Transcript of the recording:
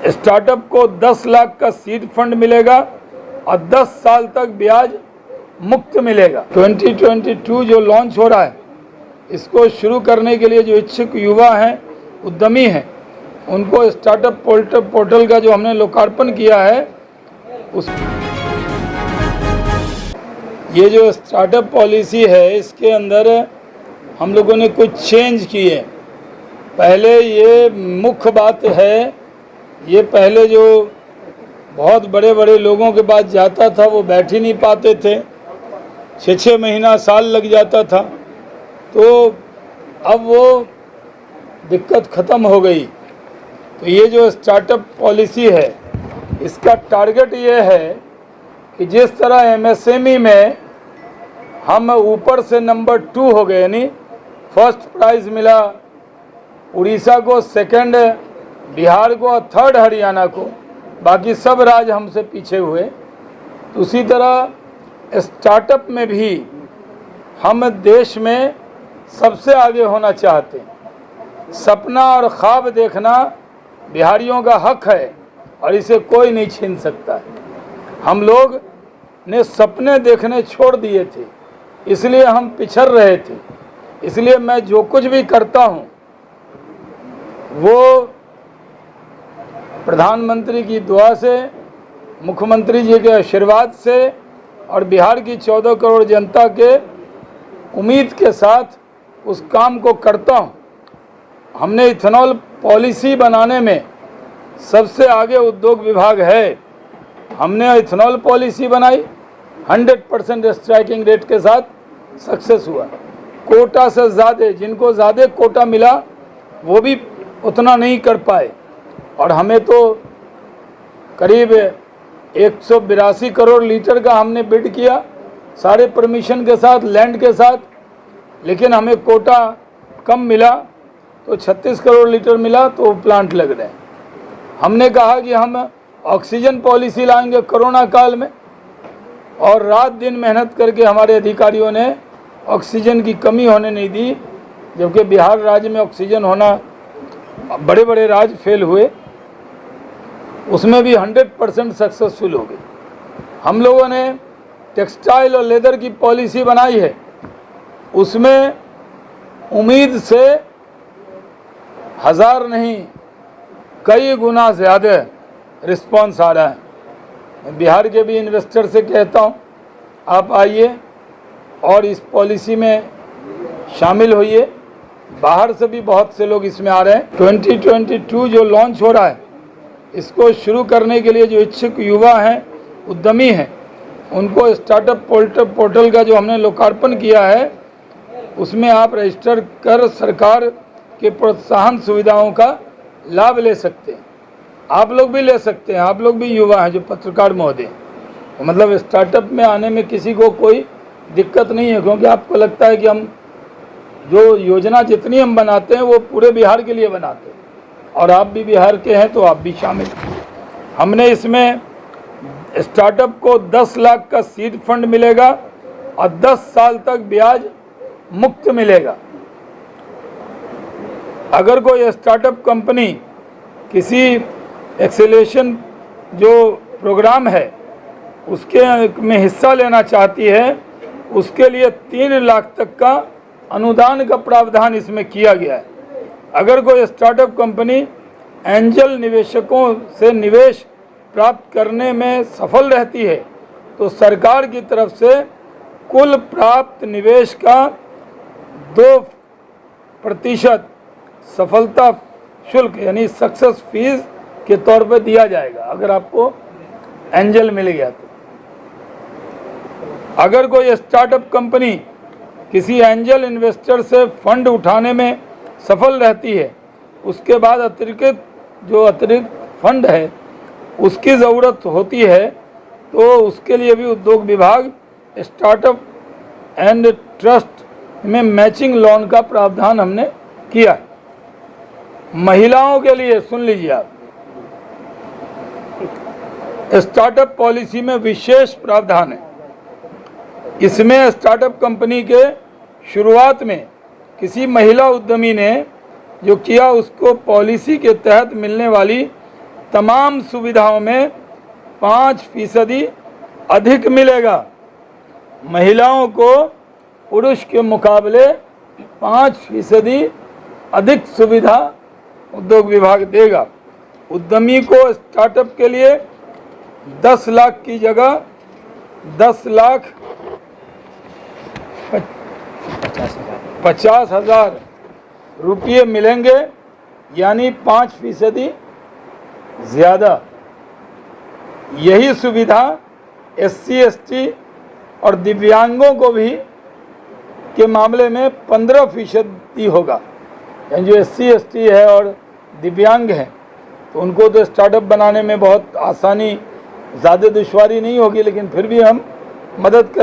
Startup को 10 लाख का seed fund मिलेगा और 10 साल तक ब्याज मुक्त मिलेगा। 2022 जो लॉन्च हो रहा है, इसको शुरू करने के लिए जो इच्छुक युवा हैं, उद्यमी हैं, उनको स्टार्टअप पोर्टल का जो हमने लोकार्पण किया है, उस ये जो स्टार्टअप पॉलिसी है, इसके अंदर हम लोगों ने कुछ चेंज किए। पहले ये मुख्य बात है, ये पहले जो बहुत बड़े बड़े लोगों के पास जाता था वो बैठ ही नहीं पाते थे, 6-6 महीना साल लग जाता था। तो अब वो दिक्कत ख़त्म हो गई। तो ये जो स्टार्टअप पॉलिसी है, इसका टारगेट ये है कि जिस तरह एमएसएमई में हम ऊपर से नंबर 2 हो गए, यानी फर्स्ट प्राइज़ मिला उड़ीसा को, सेकंड बिहार को और थर्ड हरियाणा को, बाकी सब राज्य हमसे पीछे हुए। तो उसी तरह स्टार्टअप में भी हम देश में सबसे आगे होना चाहते हैं। सपना और ख्वाब देखना बिहारियों का हक है और इसे कोई नहीं छीन सकता है। हम लोग ने सपने देखने छोड़ दिए थे, इसलिए हम पिछड़ रहे थे। इसलिए मैं जो कुछ भी करता हूँ वो प्रधानमंत्री की दुआ से, मुख्यमंत्री जी के आशीर्वाद से और बिहार की 14 करोड़ जनता के उम्मीद के साथ उस काम को करता हूँ। हमने इथेनॉल पॉलिसी बनाने में सबसे आगे उद्योग विभाग है। हमने इथेनॉल पॉलिसी बनाई, 100% स्ट्राइकिंग रेट के साथ सक्सेस हुआ। कोटा से ज़्यादा, जिनको ज़्यादा कोटा मिला वो भी उतना नहीं कर पाए, और हमें तो करीब 182 करोड़ लीटर का हमने बिड किया, सारे परमिशन के साथ, लैंड के साथ, लेकिन हमें कोटा कम मिला, तो 36 करोड़ लीटर मिला, तो प्लांट लग रहे हैं। हमने कहा कि हम ऑक्सीजन पॉलिसी लाएंगे कोरोना काल में, और रात दिन मेहनत करके हमारे अधिकारियों ने ऑक्सीजन की कमी होने नहीं दी, जबकि बिहार राज्य में ऑक्सीजन होना, बड़े बड़े राज्य फेल हुए, उसमें भी 100% सक्सेसफुल हो गए। हम लोगों ने टेक्सटाइल और लेदर की पॉलिसी बनाई है, उसमें उम्मीद से 1000 नहीं कई गुना ज़्यादा रिस्पांस आ रहा है। बिहार के भी इन्वेस्टर से कहता हूँ, आप आइए और इस पॉलिसी में शामिल होइए। बाहर से भी बहुत से लोग इसमें आ रहे हैं। 2022 जो लॉन्च हो रहा है, इसको शुरू करने के लिए जो इच्छुक युवा हैं, उद्यमी हैं, उनको स्टार्टअप पोर्टल का जो हमने लोकार्पण किया है, उसमें आप रजिस्टर कर सरकार के प्रोत्साहन सुविधाओं का लाभ ले सकते हैं। आप लोग भी ले सकते हैं, आप लोग भी युवा हैं जो पत्रकार महोदय, तो मतलब स्टार्टअप में आने में किसी को कोई दिक्कत नहीं है, क्योंकि आपको लगता है कि हम जो योजना जितनी हम बनाते हैं वो पूरे बिहार के लिए बनाते हैं, और आप भी बिहार के हैं तो आप भी शामिल। हमने इसमें स्टार्टअप को 10 लाख का सीड फंड मिलेगा और 10 साल तक ब्याज मुक्त मिलेगा। अगर कोई स्टार्टअप कंपनी किसी एक्सेलरेशन जो प्रोग्राम है उसके में हिस्सा लेना चाहती है, उसके लिए 3 लाख तक का अनुदान का प्रावधान इसमें किया गया है। अगर कोई स्टार्टअप कंपनी एंजल निवेशकों से निवेश प्राप्त करने में सफल रहती है, तो सरकार की तरफ से कुल प्राप्त निवेश का 2% सफलता शुल्क यानी सक्सेस फीस के तौर पर दिया जाएगा, अगर आपको एंजल मिल गया तो। अगर कोई स्टार्टअप कंपनी किसी एंजल इन्वेस्टर से फंड उठाने में सफल रहती है, उसके बाद अतिरिक्त फंड है उसकी ज़रूरत होती है, तो उसके लिए भी उद्योग विभाग स्टार्टअप एंड ट्रस्ट में मैचिंग लोन का प्रावधान हमने किया है। महिलाओं के लिए सुन लीजिए आप, स्टार्टअप पॉलिसी में विशेष प्रावधान है। इसमें स्टार्टअप कंपनी के शुरुआत में किसी महिला उद्यमी ने जो किया, उसको पॉलिसी के तहत मिलने वाली तमाम सुविधाओं में 5% अधिक मिलेगा। महिलाओं को पुरुष के मुकाबले 5% अधिक सुविधा उद्योग विभाग देगा। उद्यमी को स्टार्टअप के लिए 10 लाख की जगह 10,50,000 रुपये मिलेंगे, यानी 5% ज़्यादा। यही सुविधा SC ST और दिव्यांगों को भी के मामले में 15% होगा। यानी जो SC ST है और दिव्यांग हैं तो उनको तो स्टार्टअप बनाने में बहुत आसानी, ज़्यादा दुश्वारी नहीं होगी, लेकिन फिर भी हम मदद करें।